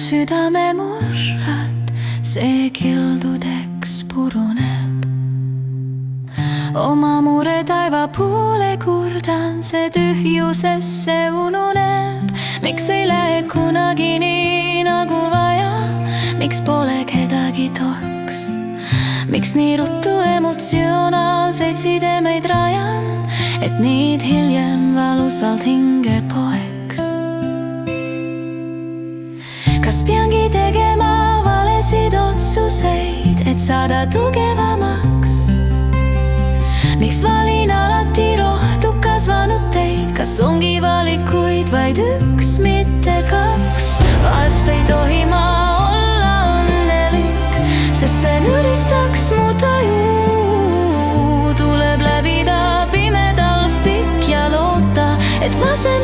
südame murrad, see kildudeks puruneb. Oma mure taiva poole kurdan, see tühjusesse ununeb. Miks ei lähe kunagi nii nagu vaja, miks pole kedagi toeks? Miks nii ruttu emotsionaalseid sidemeid rajan, et neid hiljem valusalt hinge poeks? Kas peangi tegema valesid otsuseid, et saada tugevamaks? Miks valin alati rohtu kasvanud teid? Kas ongi valikuid vaid üks, mitte kaks? Vahest ei tohi ma olla õnnelik, sest see nõristaks mu taju. Tuleb läbida pime talv pikk ja loota, et masen